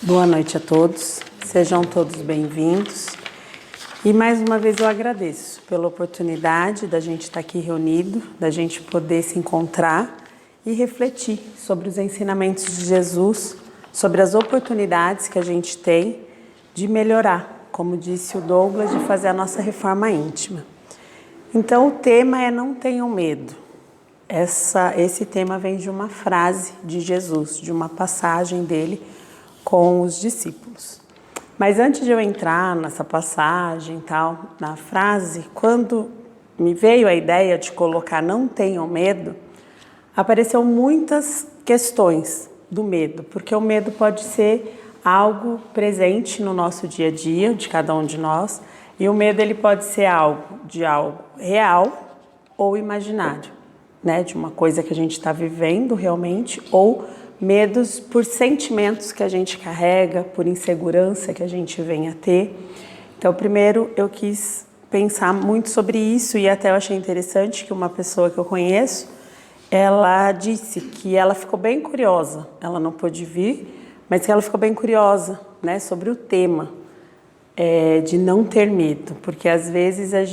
Boa noite a todos, sejam todos bem-vindos. E mais uma vez eu agradeço pela oportunidade da gente estar aqui reunido, da gente poder se encontrar e refletir sobre os ensinamentos de Jesus, sobre as oportunidades que a gente tem de melhorar, como disse o Douglas, de fazer a nossa reforma íntima. Então o tema é não tenham medo. Esse tema vem de uma frase de Jesus, de uma passagem dele com os discípulos. Mas antes de eu entrar nessa passagem e tal, na frase, quando me veio a ideia de colocar não tenham medo, apareceu muitas questões do medo, porque o medo pode ser algo presente no nosso dia a dia, de cada um de nós, e o medo ele pode ser algo real ou imaginário, né? De uma coisa que a gente está vivendo realmente, ou medos por sentimentos que a gente carrega, por insegurança que a gente vem a ter. Então, primeiro eu quis pensar muito sobre isso e até eu achei interessante que uma pessoa que eu conheço, ela disse que ela ficou bem curiosa, ela não pôde vir, mas que ela ficou bem curiosa, né, sobre o tema de não ter medo, porque às vezes tem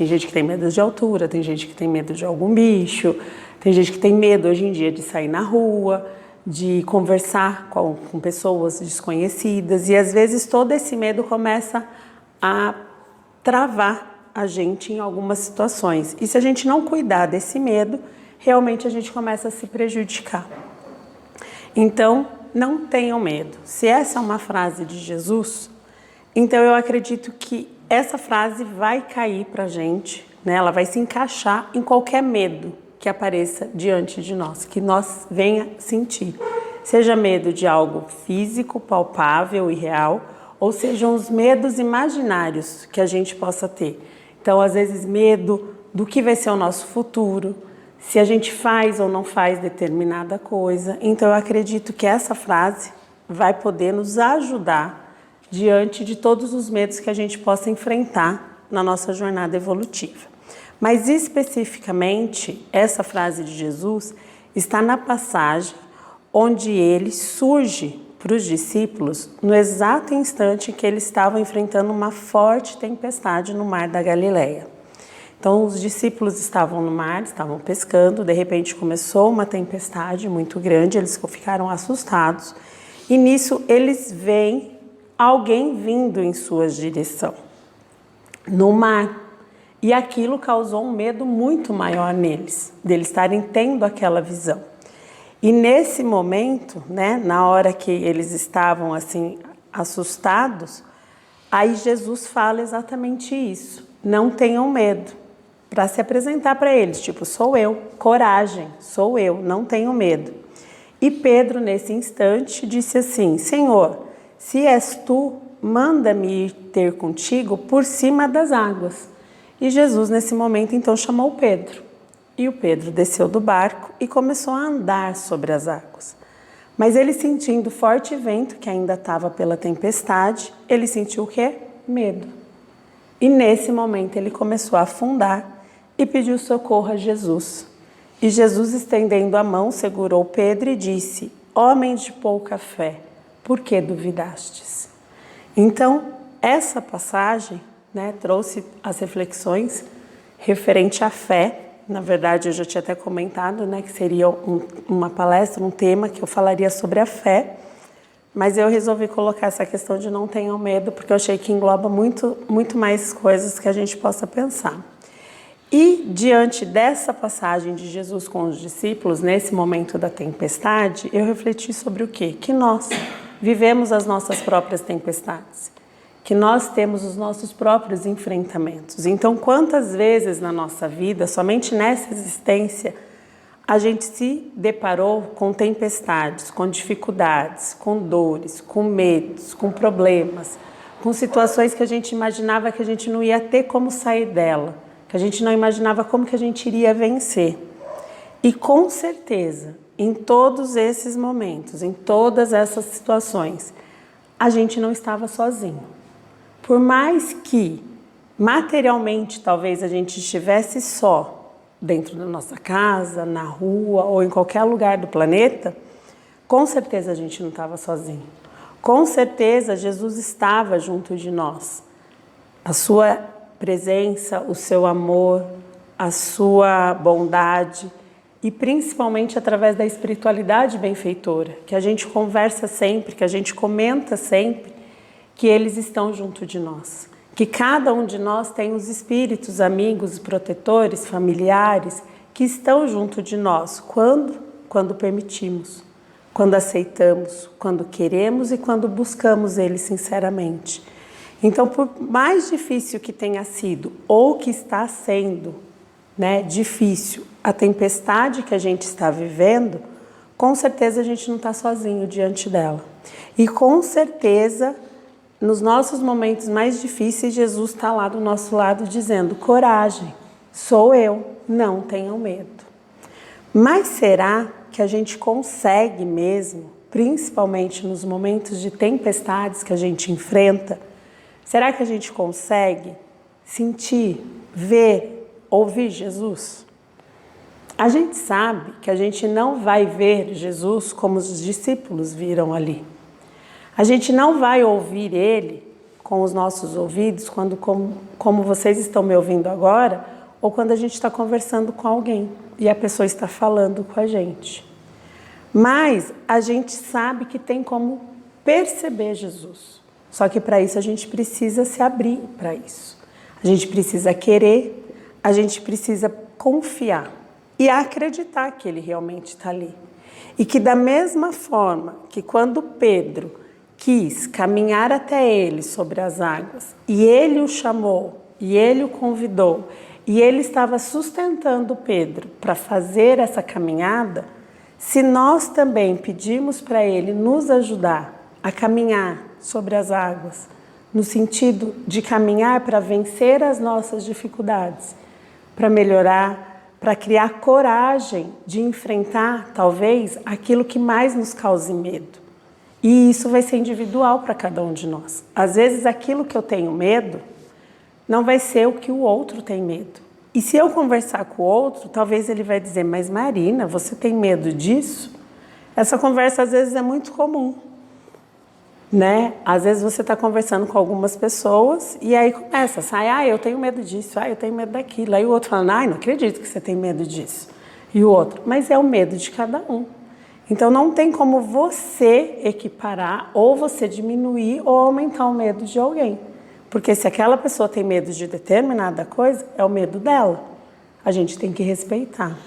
gente que tem medo de altura, tem gente que tem medo de algum bicho, tem gente que tem medo hoje em dia de sair na rua, de conversar com pessoas desconhecidas, e às vezes todo esse medo começa a travar a gente em algumas situações. E se a gente não cuidar desse medo, realmente a gente começa a se prejudicar. Então, não tenham medo. Se essa é uma frase de Jesus, então eu acredito que essa frase vai cair para a gente, né? Ela vai se encaixar em qualquer medo que apareça diante de nós, que nós venha sentir. Seja medo de algo físico, palpável e real, ou sejam os medos imaginários que a gente possa ter. Então, às vezes, medo do que vai ser o nosso futuro, se a gente faz ou não faz determinada coisa. Então, eu acredito que essa frase vai poder nos ajudar diante de todos os medos que a gente possa enfrentar na nossa jornada evolutiva. Mas especificamente, essa frase de Jesus está na passagem onde ele surge para os discípulos no exato instante que eles estavam enfrentando uma forte tempestade no mar da Galileia. Então, os discípulos estavam no mar, estavam pescando, de repente começou uma tempestade muito grande, eles ficaram assustados e nisso eles veem alguém vindo em sua direção, no mar. E aquilo causou um medo muito maior neles, deles estarem tendo aquela visão. E nesse momento, né, na hora que eles estavam assim assustados, aí Jesus fala exatamente isso. Não tenham medo, para se apresentar para eles, tipo, sou eu, coragem, sou eu, não tenham medo. E Pedro, nesse instante, disse assim: Senhor, se és tu, manda-me ir ter contigo por cima das águas. E Jesus, nesse momento, então, chamou Pedro. E o Pedro desceu do barco e começou a andar sobre as águas. Mas ele, sentindo forte vento, que ainda estava pela tempestade, ele sentiu o quê? Medo. E nesse momento ele começou a afundar e pediu socorro a Jesus. E Jesus, estendendo a mão, segurou Pedro e disse: Homem de pouca fé, por que duvidastes? Então, essa passagem, né, trouxe as reflexões referente à fé. Na verdade, eu já tinha até comentado, né, que seria uma palestra, um tema que eu falaria sobre a fé, mas eu resolvi colocar essa questão de não tenham medo, porque eu achei que engloba muito mais coisas que a gente possa pensar. E diante dessa passagem de Jesus com os discípulos, nesse momento da tempestade, eu refleti sobre o quê? Que nós vivemos as nossas próprias tempestades, que nós temos os nossos próprios enfrentamentos. Então, quantas vezes na nossa vida, somente nessa existência, a gente se deparou com tempestades, com dificuldades, com dores, com medos, com problemas, com situações que a gente imaginava que a gente não ia ter como sair dela, que a gente não imaginava como que a gente iria vencer. E com certeza, em todos esses momentos, em todas essas situações, a gente não estava sozinho. Por mais que materialmente talvez a gente estivesse só dentro da nossa casa, na rua ou em qualquer lugar do planeta, com certeza a gente não estava sozinho. Com certeza, Jesus estava junto de nós. A sua presença, o seu amor, a sua bondade e principalmente através da espiritualidade benfeitora, que a gente conversa sempre, que a gente comenta sempre, que eles estão junto de nós. Que cada um de nós tem os espíritos, amigos, protetores, familiares, que estão junto de nós. Quando permitimos, quando aceitamos, quando queremos e quando buscamos eles sinceramente. Então, por mais difícil que tenha sido ou que está sendo, difícil a tempestade que a gente está vivendo, com certeza a gente não está sozinho diante dela. E com certeza, nos nossos momentos mais difíceis, Jesus está lá do nosso lado dizendo: coragem, sou eu, não tenham medo. Mas será que a gente consegue mesmo, principalmente nos momentos de tempestades que a gente enfrenta, será que a gente consegue sentir, ver, ouvir Jesus? A gente sabe que a gente não vai ver Jesus como os discípulos viram ali. A gente não vai ouvir Ele com os nossos ouvidos, como vocês estão me ouvindo agora, ou quando a gente está conversando com alguém e a pessoa está falando com a gente. Mas a gente sabe que tem como perceber Jesus. Só que para isso a gente precisa se abrir para isso. A gente precisa querer, a gente precisa confiar e acreditar que Ele realmente está ali. E que da mesma forma que quando Pedro quis caminhar até Ele sobre as águas, e Ele o chamou, e Ele o convidou, e Ele estava sustentando Pedro para fazer essa caminhada, se nós também pedirmos para Ele nos ajudar a caminhar sobre as águas, no sentido de caminhar para vencer as nossas dificuldades, para melhorar, para criar coragem de enfrentar, talvez, aquilo que mais nos cause medo. E isso vai ser individual para cada um de nós. Às vezes, aquilo que eu tenho medo não vai ser o que o outro tem medo. E se eu conversar com o outro, talvez ele vai dizer: mas Marina, você tem medo disso? Essa conversa, às vezes, é muito comum. Às vezes você está conversando com algumas pessoas e aí sai, eu tenho medo disso, eu tenho medo daquilo. Aí o outro fala: não acredito que você tem medo disso. E o outro: mas é o medo de cada um. Então não tem como você equiparar ou você diminuir ou aumentar o medo de alguém. Porque se aquela pessoa tem medo de determinada coisa, é o medo dela. A gente tem que respeitar.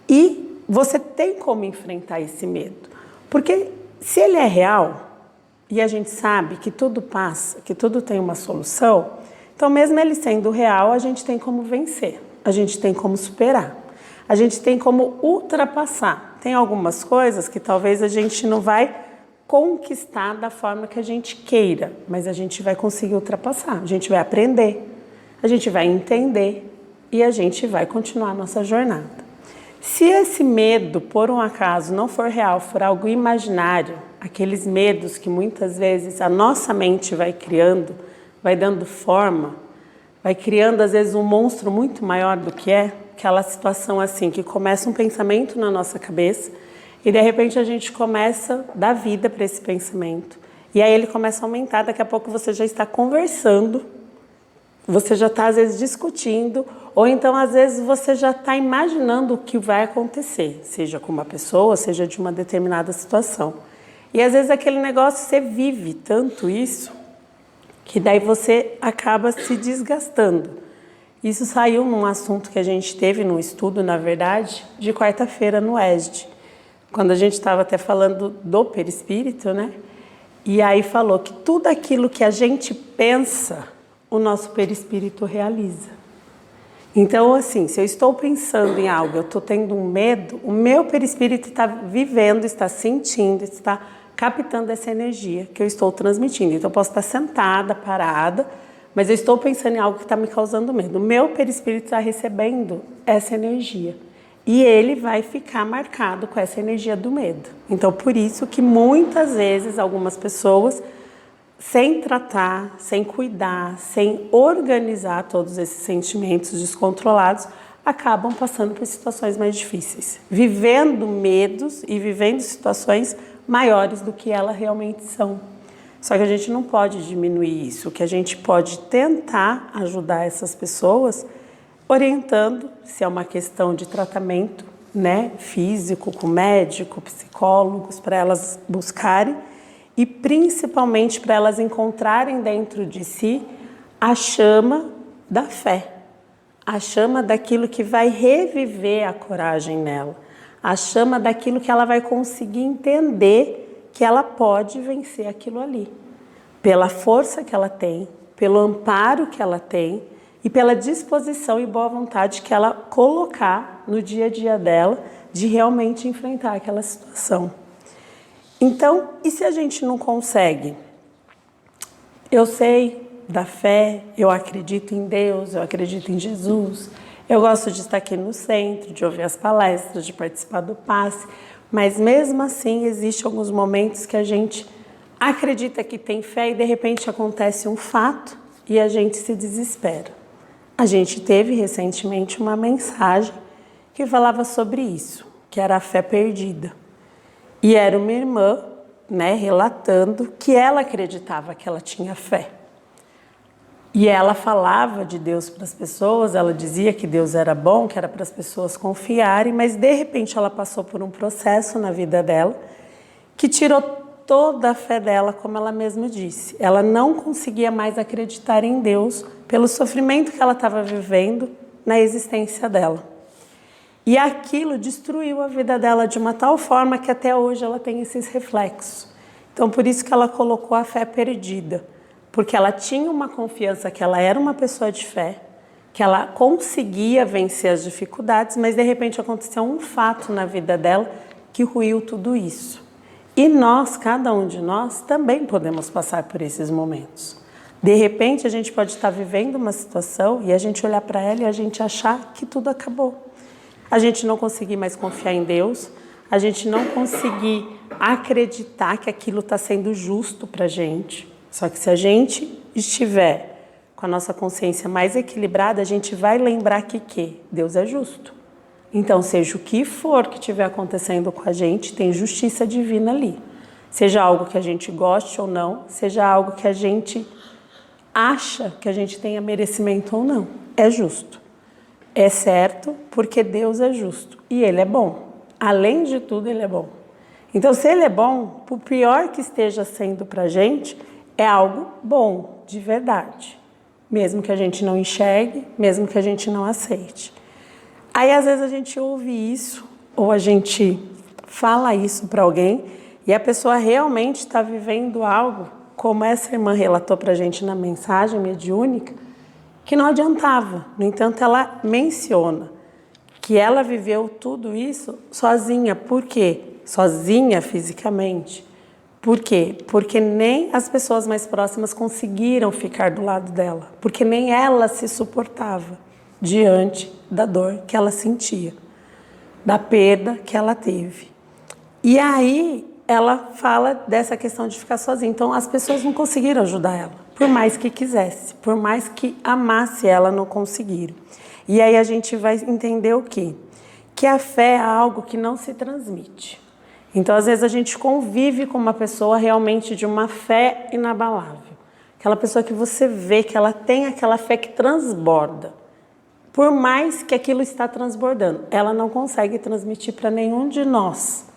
E você tem como enfrentar esse medo. Porque se ele é real, e a gente sabe que tudo passa, que tudo tem uma solução, então mesmo ele sendo real, a gente tem como vencer, a gente tem como superar, a gente tem como ultrapassar. Tem algumas coisas que talvez a gente não vai conquistar da forma que a gente queira, mas a gente vai conseguir ultrapassar, a gente vai aprender, a gente vai entender e a gente vai continuar a nossa jornada. Se esse medo, por um acaso, não for real, for algo imaginário, aqueles medos que muitas vezes a nossa mente vai criando, vai dando forma, vai criando às vezes um monstro muito maior do que é, aquela situação assim, que começa um pensamento na nossa cabeça e de repente a gente começa a dar vida para esse pensamento. E aí ele começa a aumentar, daqui a pouco você já está conversando, você já está às vezes discutindo, ou então às vezes você já está imaginando o que vai acontecer, seja com uma pessoa, seja de uma determinada situação. E às vezes aquele negócio, você vive tanto isso, que daí você acaba se desgastando. Isso saiu num assunto que a gente teve num estudo, na verdade, de quarta-feira no ESD, quando a gente estava até falando do perispírito, E aí falou que tudo aquilo que a gente pensa, o nosso perispírito realiza. Então, assim, se eu estou pensando em algo, eu estou tendo um medo, o meu perispírito está vivendo, está sentindo, está captando essa energia que eu estou transmitindo. Então, eu posso estar sentada, parada, mas eu estou pensando em algo que está me causando medo. O meu perispírito está recebendo essa energia. E ele vai ficar marcado com essa energia do medo. Então, por isso que muitas vezes algumas pessoas, sem tratar, sem cuidar, sem organizar todos esses sentimentos descontrolados, acabam passando por situações mais difíceis, vivendo medos e vivendo situações maiores do que elas realmente são. Só que a gente não pode diminuir isso. O que a gente pode tentar ajudar essas pessoas orientando, se é uma questão de tratamento, né, físico, com médico, psicólogos, para elas buscarem e principalmente para elas encontrarem dentro de si a chama da fé, a chama daquilo que vai reviver a coragem nela, a chama daquilo que ela vai conseguir entender que ela pode vencer aquilo ali, pela força que ela tem, pelo amparo que ela tem e pela disposição e boa vontade que ela colocar no dia a dia dela de realmente enfrentar aquela situação. Então, e se a gente não consegue? Eu sei da fé, eu acredito em Deus, eu acredito em Jesus, eu gosto de estar aqui no centro, de ouvir as palestras, de participar do passe, mas mesmo assim existem alguns momentos que a gente acredita que tem fé e de repente acontece um fato e a gente se desespera. A gente teve recentemente uma mensagem que falava sobre isso, que era a fé perdida. E era uma irmã, né, relatando que ela acreditava que ela tinha fé. E ela falava de Deus para as pessoas, ela dizia que Deus era bom, que era para as pessoas confiarem, mas de repente ela passou por um processo na vida dela que tirou toda a fé dela, como ela mesma disse. Ela não conseguia mais acreditar em Deus pelo sofrimento que ela estava vivendo na existência dela. E aquilo destruiu a vida dela de uma tal forma que até hoje ela tem esses reflexos. Então, por isso que ela colocou a fé perdida, porque ela tinha uma confiança que ela era uma pessoa de fé, que ela conseguia vencer as dificuldades, mas de repente aconteceu um fato na vida dela que ruiu tudo isso. E nós, cada um de nós, também podemos passar por esses momentos. De repente, a gente pode estar vivendo uma situação e a gente olhar para ela e a gente achar que tudo acabou. A gente não conseguir mais confiar em Deus, a gente não conseguir acreditar que aquilo está sendo justo para a gente. Só que se a gente estiver com a nossa consciência mais equilibrada, a gente vai lembrar que Deus é justo. Então, seja o que for que estiver acontecendo com a gente, tem justiça divina ali. Seja algo que a gente goste ou não, seja algo que a gente acha que a gente tenha merecimento ou não. É justo. É certo porque Deus é justo e Ele é bom. Além de tudo, Ele é bom. Então, se Ele é bom, por pior que esteja sendo para a gente, é algo bom, de verdade. Mesmo que a gente não enxergue, mesmo que a gente não aceite. Aí, às vezes, a gente ouve isso, ou a gente fala isso para alguém, e a pessoa realmente está vivendo algo, como essa irmã relatou para a gente na mensagem mediúnica, que não adiantava. No entanto, ela menciona que ela viveu tudo isso sozinha. Por quê? Sozinha fisicamente. Por quê? Porque nem as pessoas mais próximas conseguiram ficar do lado dela. Porque nem ela se suportava diante da dor que ela sentia, da perda que ela teve. E aí ela fala dessa questão de ficar sozinha. Então as pessoas não conseguiram ajudar ela, por mais que quisesse, por mais que amasse ela, não conseguiram. E aí a gente vai entender o quê? Que a fé é algo que não se transmite. Então às vezes a gente convive com uma pessoa realmente de uma fé inabalável. Aquela pessoa que você vê que ela tem aquela fé que transborda. Por mais que aquilo está transbordando, ela não consegue transmitir para nenhum de nós.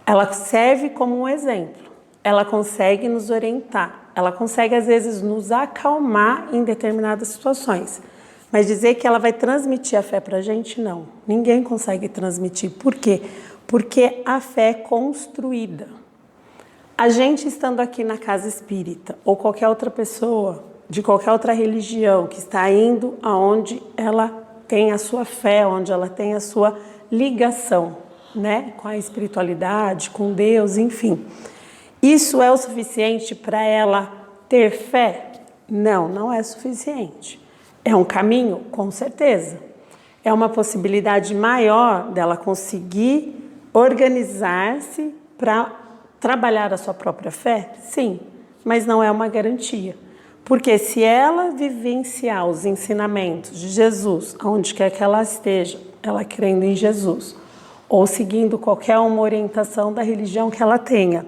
Ela serve como um exemplo, ela consegue nos orientar, ela consegue às vezes nos acalmar em determinadas situações. Mas dizer que ela vai transmitir a fé para a gente, não. Ninguém consegue transmitir. Por quê? Porque a fé é construída. A gente estando aqui na casa espírita, ou qualquer outra pessoa de qualquer outra religião que está indo aonde ela tem a sua fé, onde ela tem a sua ligação, né, com a espiritualidade, com Deus, enfim. Isso é o suficiente para ela ter fé? Não, não é suficiente. É um caminho? Com certeza. É uma possibilidade maior dela conseguir organizar-se para trabalhar a sua própria fé? Sim, mas não é uma garantia. Porque se ela vivenciar os ensinamentos de Jesus, onde quer que ela esteja, ela crendo em Jesus, ou seguindo qualquer uma orientação da religião que ela tenha,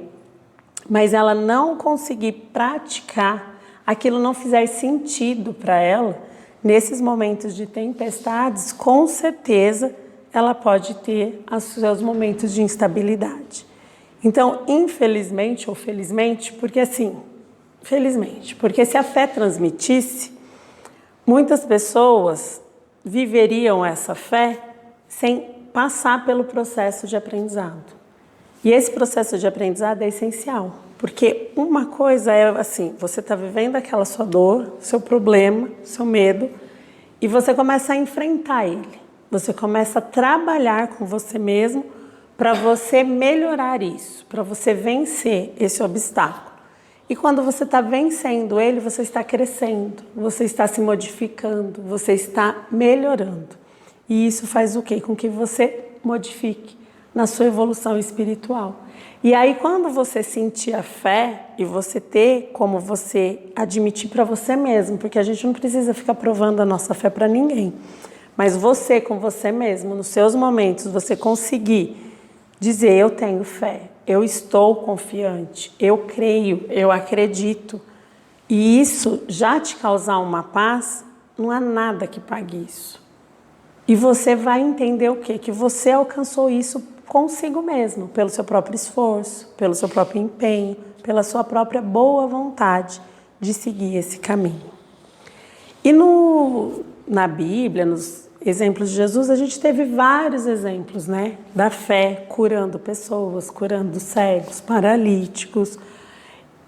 mas ela não conseguir praticar, aquilo não fizer sentido para ela, nesses momentos de tempestades, com certeza ela pode ter os seus momentos de instabilidade. Então, infelizmente ou felizmente, porque assim, felizmente, porque se a fé transmitisse, muitas pessoas viveriam essa fé sem passar pelo processo de aprendizado. E esse processo de aprendizado é essencial, porque uma coisa é assim, você está vivendo aquela sua dor, seu problema, seu medo, e você começa a enfrentar ele. Você começa a trabalhar com você mesmo para você melhorar isso, para você vencer esse obstáculo. E quando você está vencendo ele, você está crescendo, você está se modificando, você está melhorando. E isso faz o quê? Com que você modifique na sua evolução espiritual. E aí, quando você sentir a fé e você ter como você admitir para você mesmo, porque a gente não precisa ficar provando a nossa fé para ninguém, mas você com você mesmo, nos seus momentos, você conseguir dizer: eu tenho fé, eu estou confiante, eu creio, eu acredito, e isso já te causar uma paz, não há nada que pague isso. E você vai entender o quê? Que você alcançou isso consigo mesmo, pelo seu próprio esforço, pelo seu próprio empenho, pela sua própria boa vontade de seguir esse caminho. E na Bíblia, nos exemplos de Jesus, a gente teve vários exemplos, né? Da fé, curando pessoas, curando cegos, paralíticos.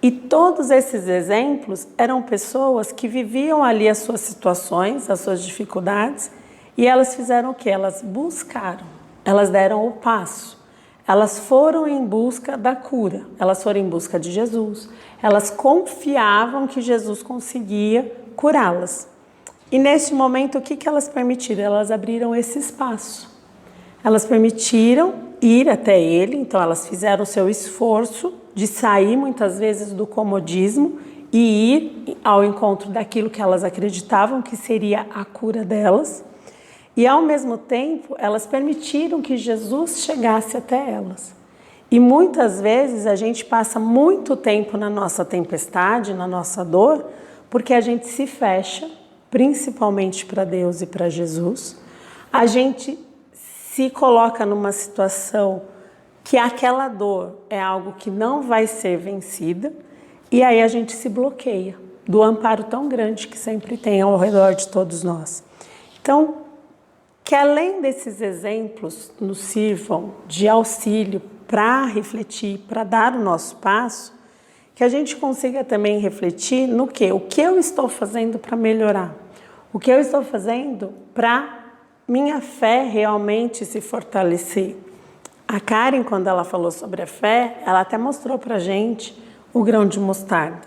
E todos esses exemplos eram pessoas que viviam ali as suas situações, as suas dificuldades, e elas fizeram o quê? Elas buscaram, elas deram o passo, elas foram em busca da cura, elas foram em busca de Jesus, elas confiavam que Jesus conseguia curá-las. E neste momento, o que elas permitiram? Elas abriram esse espaço, elas permitiram ir até ele, então elas fizeram o seu esforço de sair muitas vezes do comodismo e ir ao encontro daquilo que elas acreditavam que seria a cura delas. E, ao mesmo tempo, elas permitiram que Jesus chegasse até elas. E muitas vezes a gente passa muito tempo na nossa tempestade, na nossa dor, porque a gente se fecha, principalmente para Deus e para Jesus. A gente se coloca numa situação que aquela dor é algo que não vai ser vencida, e aí a gente se bloqueia do amparo tão grande que sempre tem ao redor de todos nós. Então, que além desses exemplos nos sirvam de auxílio para refletir, para dar o nosso passo, que a gente consiga também refletir no quê? O que eu estou fazendo para melhorar? O que eu estou fazendo para minha fé realmente se fortalecer? A Karen, quando ela falou sobre a fé, ela até mostrou para a gente o grão de mostarda,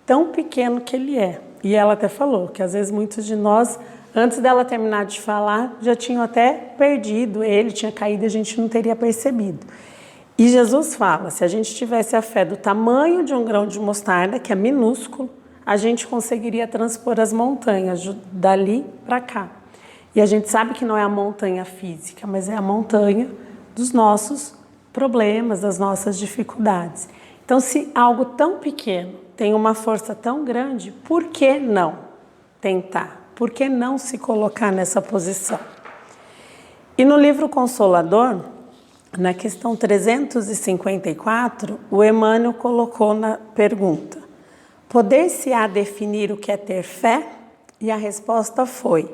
tão pequeno que ele é. E ela até falou que às vezes muitos de nós, antes dela terminar de falar, já tinham até perdido ele, tinha caído e a gente não teria percebido. E Jesus fala, se a gente tivesse a fé do tamanho de um grão de mostarda, que é minúsculo, a gente conseguiria transpor as montanhas dali para cá. E a gente sabe que não é a montanha física, mas é a montanha dos nossos problemas, das nossas dificuldades. Então, se algo tão pequeno tem uma força tão grande, por que não tentar? Por que não se colocar nessa posição? E no livro Consolador, na questão 354, o Emmanuel colocou na pergunta: poder-se-á definir o que é ter fé? E a resposta foi: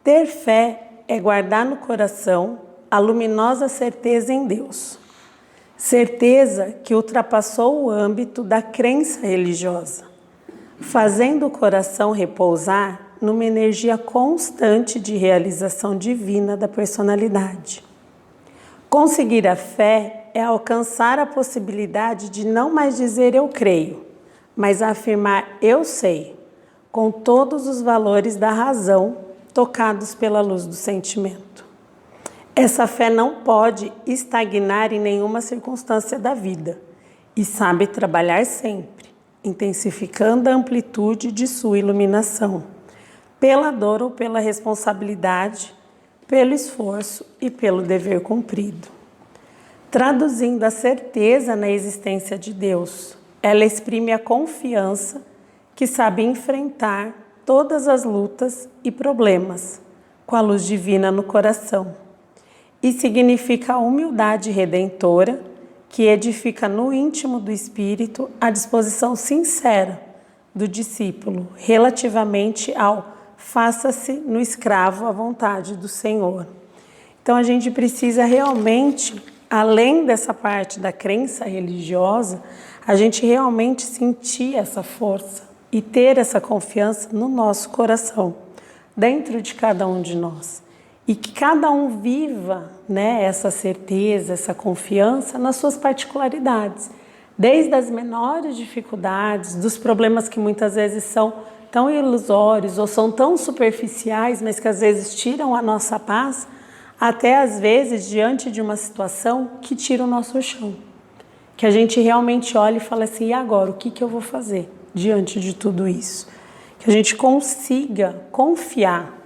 ter fé é guardar no coração a luminosa certeza em Deus. Certeza que ultrapassou o âmbito da crença religiosa, fazendo o coração repousar numa energia constante de realização divina da personalidade. Conseguir a fé é alcançar a possibilidade de não mais dizer eu creio, mas afirmar eu sei, com todos os valores da razão tocados pela luz do sentimento. Essa fé não pode estagnar em nenhuma circunstância da vida e sabe trabalhar sempre, intensificando a amplitude de sua iluminação, pela dor ou pela responsabilidade, pelo esforço e pelo dever cumprido. Traduzindo a certeza na existência de Deus, ela exprime a confiança que sabe enfrentar todas as lutas e problemas com a luz divina no coração. E significa a humildade redentora que edifica no íntimo do espírito a disposição sincera do discípulo relativamente ao faça-se no escravo à vontade do Senhor. Então a gente precisa realmente, além dessa parte da crença religiosa, a gente realmente sentir essa força e ter essa confiança no nosso coração, dentro de cada um de nós. E que cada um viva, né, essa certeza, essa confiança nas suas particularidades. Desde as menores dificuldades, dos problemas que muitas vezes são tão ilusórios ou são tão superficiais, mas que às vezes tiram a nossa paz, até às vezes diante de uma situação que tira o nosso chão. Que a gente realmente olha e fala assim, e agora, o que eu vou fazer diante de tudo isso? Que a gente consiga confiar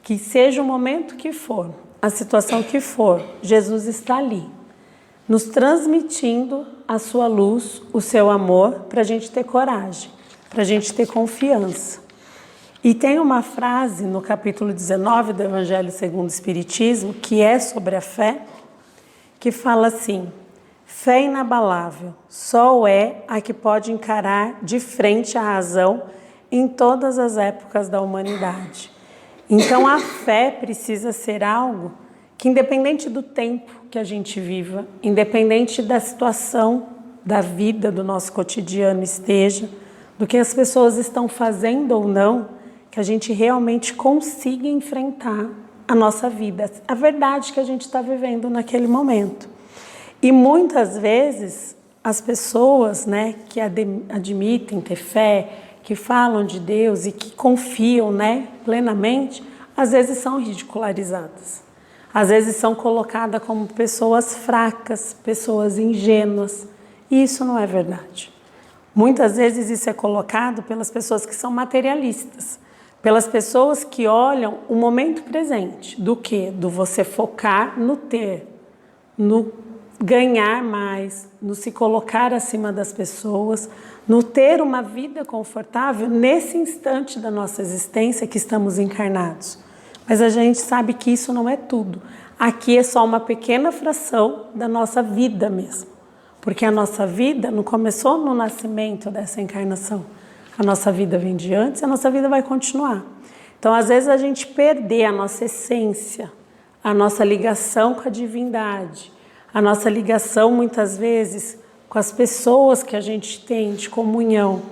que seja o momento que for, a situação que for, Jesus está ali, nos transmitindo a sua luz, o seu amor, para a gente ter coragem, para a gente ter confiança. E tem uma frase no capítulo 19 do Evangelho segundo o Espiritismo, que é sobre a fé, que fala assim, fé inabalável, só é a que pode encarar de frente a razão em todas as épocas da humanidade. Então a fé precisa ser algo que, independente do tempo que a gente viva, independente da situação da vida, do nosso cotidiano esteja, do que as pessoas estão fazendo ou não, que a gente realmente consiga enfrentar a nossa vida, a verdade que a gente está vivendo naquele momento. E muitas vezes as pessoas, né, que admitem ter fé, que falam de Deus e que confiam, né, plenamente, às vezes são ridicularizadas. Às vezes são colocadas como pessoas fracas, pessoas ingênuas. E isso não é verdade. Muitas vezes isso é colocado pelas pessoas que são materialistas, pelas pessoas que olham o momento presente. Do quê? Do você focar no ter, no ganhar mais, no se colocar acima das pessoas, no ter uma vida confortável nesse instante da nossa existência que estamos encarnados. Mas a gente sabe que isso não é tudo. Aqui é só uma pequena fração da nossa vida mesmo. Porque a nossa vida não começou no nascimento dessa encarnação. A nossa vida vem de antes e a nossa vida vai continuar. Então, às vezes, a gente perder a nossa essência, a nossa ligação com a divindade, a nossa ligação, muitas vezes, com as pessoas que a gente tem de comunhão,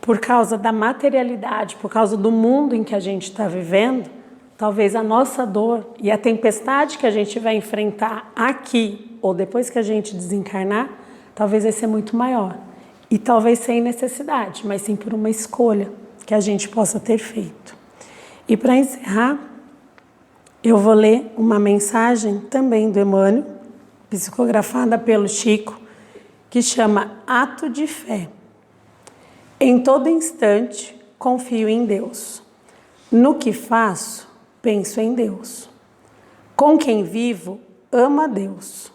por causa da materialidade, por causa do mundo em que a gente está vivendo, talvez a nossa dor e a tempestade que a gente vai enfrentar aqui, ou depois que a gente desencarnar, talvez vai ser muito maior. E talvez sem necessidade, mas sim por uma escolha que a gente possa ter feito. E para encerrar, eu vou ler uma mensagem também do Emmanuel, psicografada pelo Chico, que chama Ato de Fé. Em todo instante, confio em Deus. No que faço, penso em Deus. Com quem vivo, amo a Deus.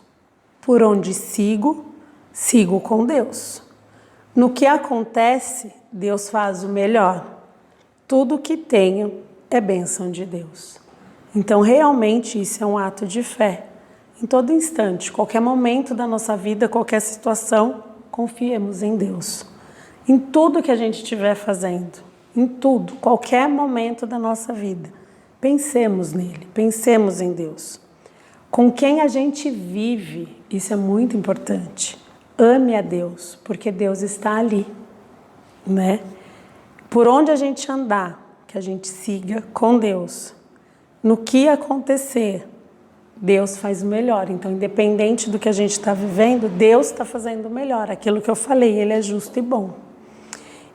Por onde sigo, sigo com Deus. No que acontece, Deus faz o melhor. Tudo o que tenho é bênção de Deus. Então, realmente, isso é um ato de fé. Em todo instante, qualquer momento da nossa vida, qualquer situação, confiemos em Deus. Em tudo que a gente estiver fazendo, em tudo, qualquer momento da nossa vida, pensemos nele, pensemos em Deus. Com quem a gente vive, isso é muito importante. Ame a Deus, porque Deus está ali, né? Por onde a gente andar, que a gente siga com Deus. No que acontecer, Deus faz o melhor. Então, independente do que a gente está vivendo, Deus está fazendo o melhor. Aquilo que eu falei, Ele é justo e bom.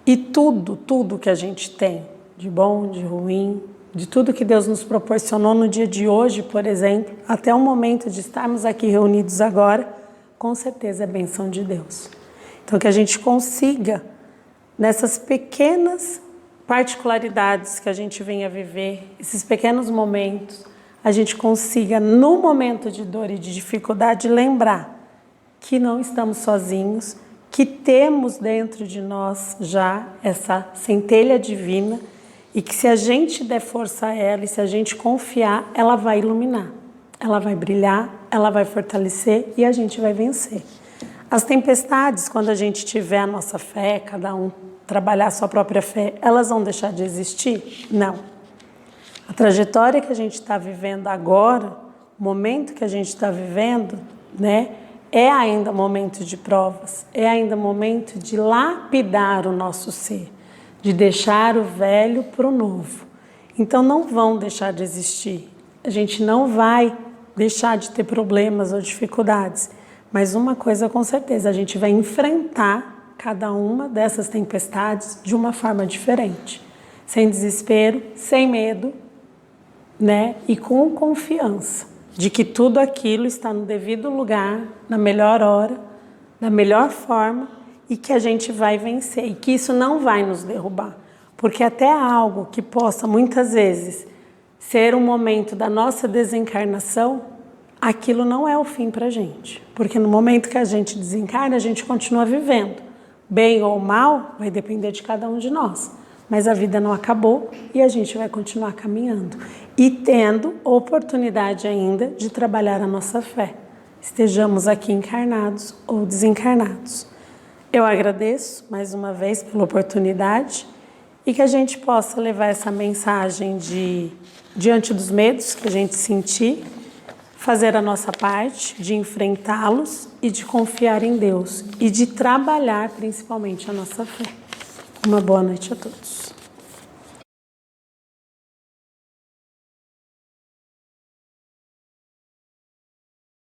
E tudo que a gente tem, de bom, de ruim, de tudo que Deus nos proporcionou no dia de hoje, por exemplo, até o momento de estarmos aqui reunidos agora, com certeza é bênção de Deus. Então, que a gente consiga, nessas pequenas particularidades que a gente vem a viver, esses pequenos momentos, a gente consiga, no momento de dor e de dificuldade, lembrar que não estamos sozinhos, que temos dentro de nós já essa centelha divina e que se a gente der força a ela e se a gente confiar, ela vai iluminar, ela vai brilhar, ela vai fortalecer e a gente vai vencer. As tempestades, quando a gente tiver a nossa fé, cada um trabalhar a sua própria fé, elas vão deixar de existir? Não. A trajetória que a gente está vivendo agora, o momento que a gente está vivendo, né, é ainda momento de provas, é ainda momento de lapidar o nosso ser, de deixar o velho para o novo. Então não vão deixar de existir. A gente não vai deixar de ter problemas ou dificuldades. Mas uma coisa com certeza, a gente vai enfrentar cada uma dessas tempestades de uma forma diferente. Sem desespero, sem medo, né? E com confiança de que tudo aquilo está no devido lugar, na melhor hora, da melhor forma e que a gente vai vencer e que isso não vai nos derrubar. Porque até algo que possa muitas vezes ser um momento da nossa desencarnação, aquilo não é o fim para a gente. Porque no momento que a gente desencarna, a gente continua vivendo. Bem ou mal, vai depender de cada um de nós. Mas a vida não acabou e a gente vai continuar caminhando. E tendo oportunidade ainda de trabalhar a nossa fé. Estejamos aqui encarnados ou desencarnados. Eu agradeço mais uma vez pela oportunidade e que a gente possa levar essa mensagem de diante dos medos que a gente sentir, fazer a nossa parte, de enfrentá-los e de confiar em Deus e de trabalhar principalmente a nossa fé. Uma boa noite a todos.